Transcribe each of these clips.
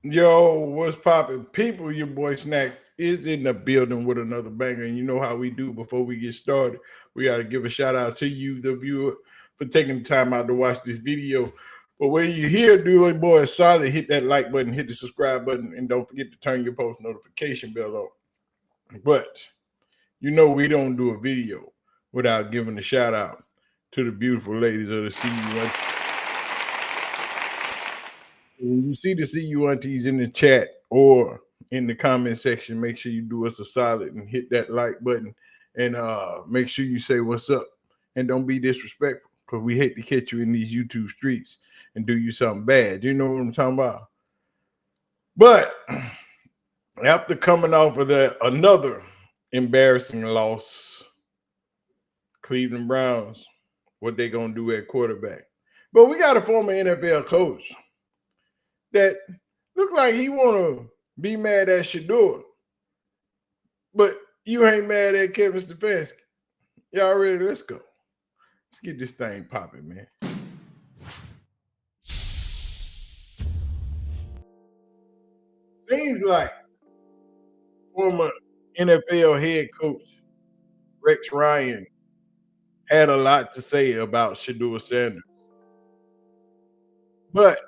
Yo, what's poppin'? People, your boy Snacks is in the building with another banger. And you know how we do before we get started. We got to give a shout out to you, the viewer, for taking the time out to watch this video. But when you hear do it, boy, solid, hit that like button, hit the subscribe button, and don't forget to turn your post notification bell on. But you know we don't do a video without giving a shout out to the beautiful ladies of the CU. When you see the CU aunties in the chat or in the comment section, make sure you do us a solid and hit that like button and make sure you say what's up and don't be disrespectful because we hate to catch you in these YouTube streets and do you something bad. You know what I'm talking about? But after coming off of that, another embarrassing loss, Cleveland Browns, what they gonna do at quarterback? But we got a former NFL coach that look like he want to be mad at Shedeur, but you ain't mad at Kevin Stefanski. Y'all ready? Let's go. Let's get this thing popping, man. Seems like former NFL head coach Rex Ryan had a lot to say about Shedeur, but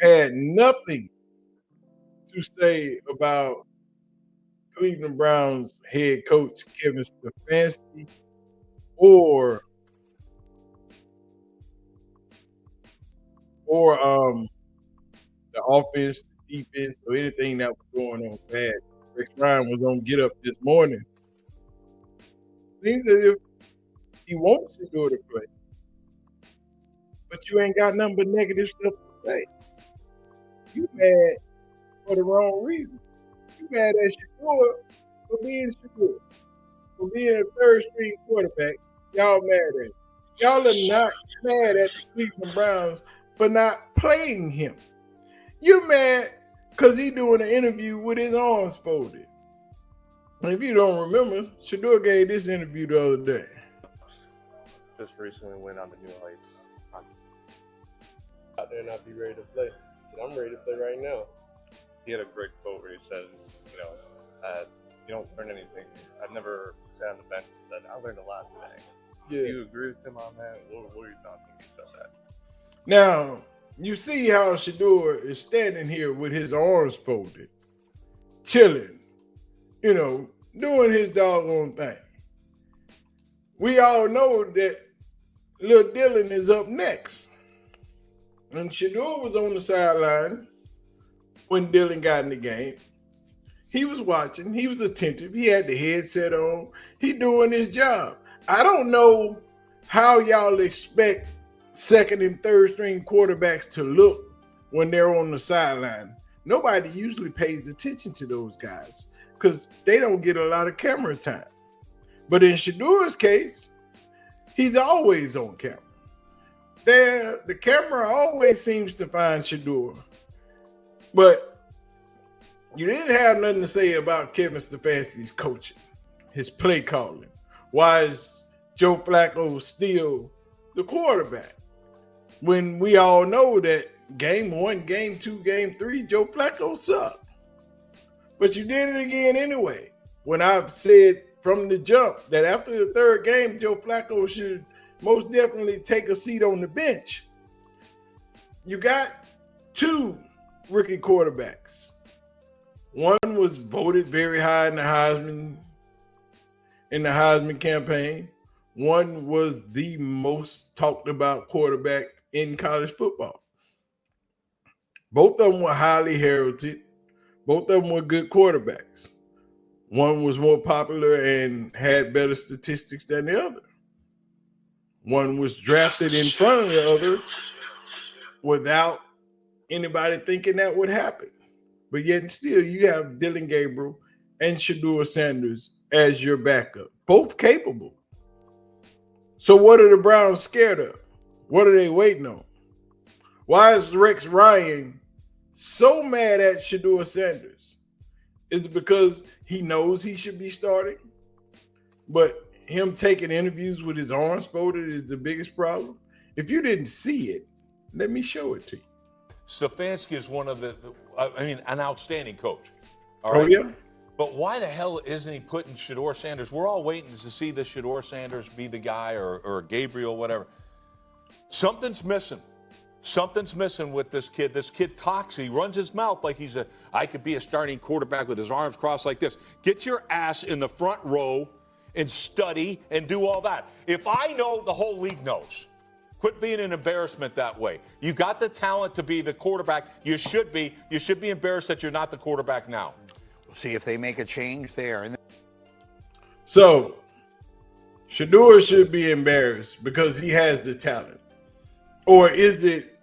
had nothing to say about Cleveland Browns head coach Kevin Stefanski or or the offense, the defense, or anything that was going on bad. Rex Ryan was on Get Up this morning. Seems as if he wants to go to play, but you ain't got nothing but negative stuff to say. You mad for the wrong reason. You mad at Shedeur for being Shedeur, for being a third string quarterback. Y'all mad at him. Y'all are not mad at the Cleveland Browns for not playing him. You mad because he doing an interview with his arms folded. And if you don't remember, Shedeur gave this interview the other day. Just recently went on the new heights. I'm out there and I'll be ready to play. I said, I'm ready to play right now. He had a great quote where he says, you don't learn anything. I've never sat on the bench and said, I learned a lot today. Yeah. Do you agree with him on that? What were your thoughts when he said that? Now, you see how Shedeur is standing here with his arms folded, chilling, doing his doggone thing. We all know that Lil Dylan is up next. And Shedeur was on the sideline when Dylan got in the game. He was watching. He was attentive. He had the headset on. He doing his job. I don't know how y'all expect second and third string quarterbacks to look when they're on the sideline. Nobody usually pays attention to those guys because they don't get a lot of camera time. But in Shedeur's case, he's always on camera. The camera always seems to find Shedeur. But you didn't have nothing to say about Kevin Stefanski's coaching, his play calling. Why is Joe Flacco still the quarterback? When we all know that game 1, game 2, game 3, Joe Flacco sucked. But you did it again anyway. When I've said from the jump that after the third game, Joe Flacco should most definitely take a seat on the bench. You got 2 rookie quarterbacks. One was voted very high in the Heisman campaign. One was the most talked about quarterback in college football. Both of them were highly heralded. Both of them were good quarterbacks. One was more popular and had better statistics than the other. One was drafted in front of the other without anybody thinking that would happen. But yet and still, you have Dylan Gabriel and Shedeur as your backup, both capable. So what are the Browns scared of? What are they waiting on? Why is Rex Ryan so mad at Shedeur? Is it because he knows he should be starting? But him taking interviews with his arms folded is the biggest problem? If you didn't see it, let me show it to you. Stefanski is one of an outstanding coach. All Oh, right. yeah. But why the hell isn't he putting Shedeur-Sanders? We're all waiting to see the Shedeur-Sanders be the guy or Gabriel, whatever. Something's missing. Something's missing with this kid. This kid talks. He runs his mouth like I could be a starting quarterback with his arms crossed like this. Get your ass in the front row and study and do all that. If I know, the whole league knows. Quit being an embarrassment that way. You got the talent to be the quarterback. You should be. You should be embarrassed that you're not the quarterback now. We'll see if they make a change there. So, Shedeur should be embarrassed because he has the talent. Or is it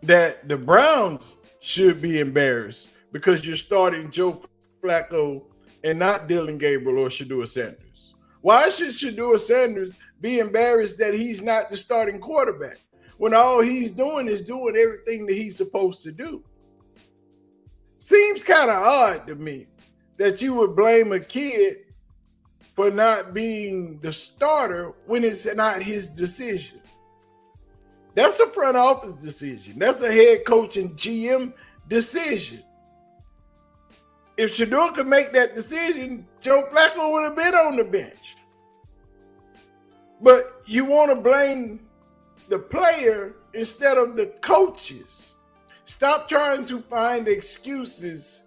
that the Browns should be embarrassed because you're starting Joe Flacco and not Dylan Gabriel or Shedeur-Sanders? Why should Shedeur-Sanders be embarrassed that he's not the starting quarterback when all he's doing is doing everything that he's supposed to do? Seems kind of odd to me that you would blame a kid for not being the starter when it's not his decision. That's a front office decision. That's a head coach and GM decision. If Shedeur could make that decision, Joe Flacco would have been on the bench. But you want to blame the player instead of the coaches. Stop trying to find excuses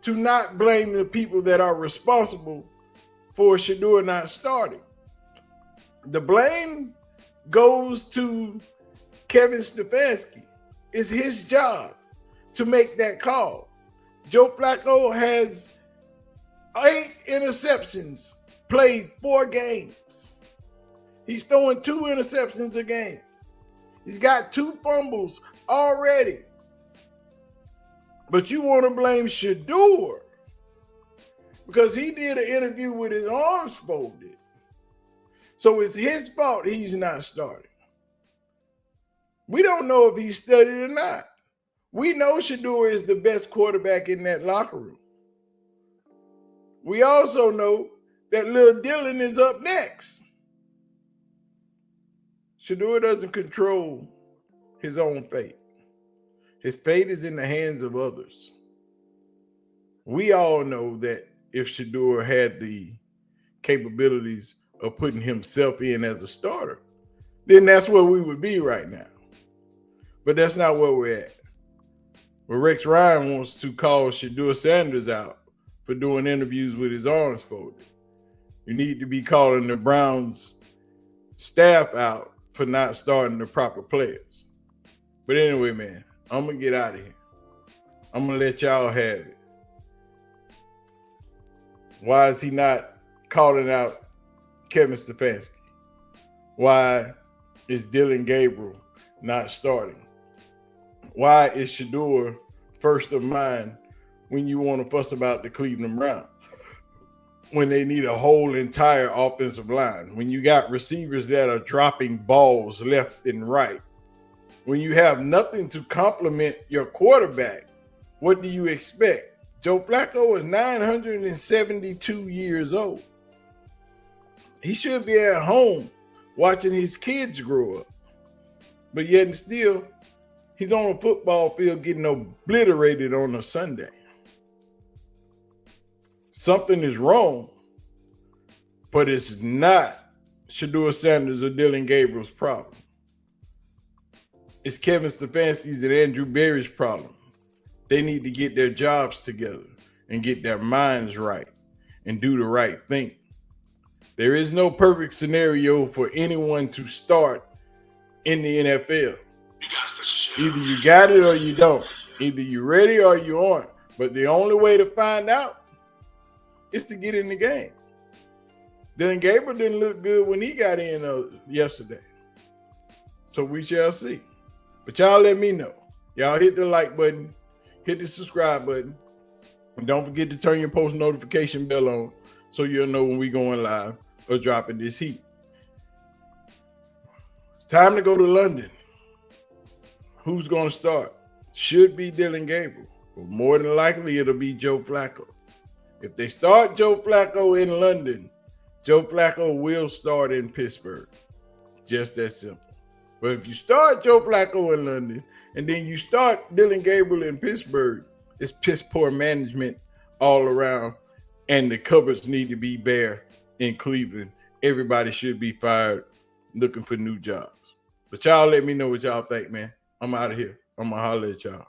to not blame the people that are responsible for Shedeur not starting. The blame goes to Kevin Stefanski. It's his job to make that call. Joe Flacco has 8 interceptions, played 4 games. He's throwing 2 interceptions a game. He's got 2 fumbles already. But you want to blame Shedeur because he did an interview with his arms folded. So it's his fault he's not starting. We don't know if he studied or not. We know Shedeur is the best quarterback in that locker room. We also know that little Dylan is up next. Shedeur doesn't control his own fate. His fate is in the hands of others. We all know that if Shedeur had the capabilities of putting himself in as a starter, then that's where we would be right now. But that's not where we're at. Well, Rex Ryan wants to call Shedeur-Sanders out for doing interviews with his arms folded. You need to be calling the Browns staff out for not starting the proper players. But anyway, man, I'm going to get out of here. I'm going to let y'all have it. Why is he not calling out Kevin Stefanski? Why is Dylan Gabriel not starting? Why is Shedeur first of mind when you want to fuss about the Cleveland Browns? When they need a whole entire offensive line, when you got receivers that are dropping balls left and right, when you have nothing to complement your quarterback, what do you expect? Joe Flacco is 972 years old. He should be at home watching his kids grow up. But yet and still, he's on a football field getting obliterated on a Sunday. Something is wrong, but it's not Shedeur-Sanders or Dylan Gabriel's problem. It's Kevin Stefanski's and Andrew Berry's problem. They need to get their jobs together and get their minds right and do the right thing. There is no perfect scenario for anyone to start in the NFL. Either you got it or you don't. Either you're ready or you aren't. But the only way to find out is to get in the game. Dylan Gabriel didn't look good when he got in yesterday. So we shall see. But y'all let me know. Y'all hit the like button, hit the subscribe button, and don't forget to turn your post notification bell on so you'll know when we going live or dropping this heat. Time to go to London. Who's going to start? Should be Dylan Gabriel, but more than likely it'll be Joe Flacco. If they start Joe Flacco in London, Joe Flacco will start in Pittsburgh. Just that simple. But if you start Joe Flacco in London And then you start Dylan Gabriel in Pittsburgh. It's piss poor management all around, and the cupboards need to be bare in Cleveland. Everybody should be fired, looking for new jobs. But y'all let me know what y'all think, man. I'm out of here. I'm going to holler at y'all.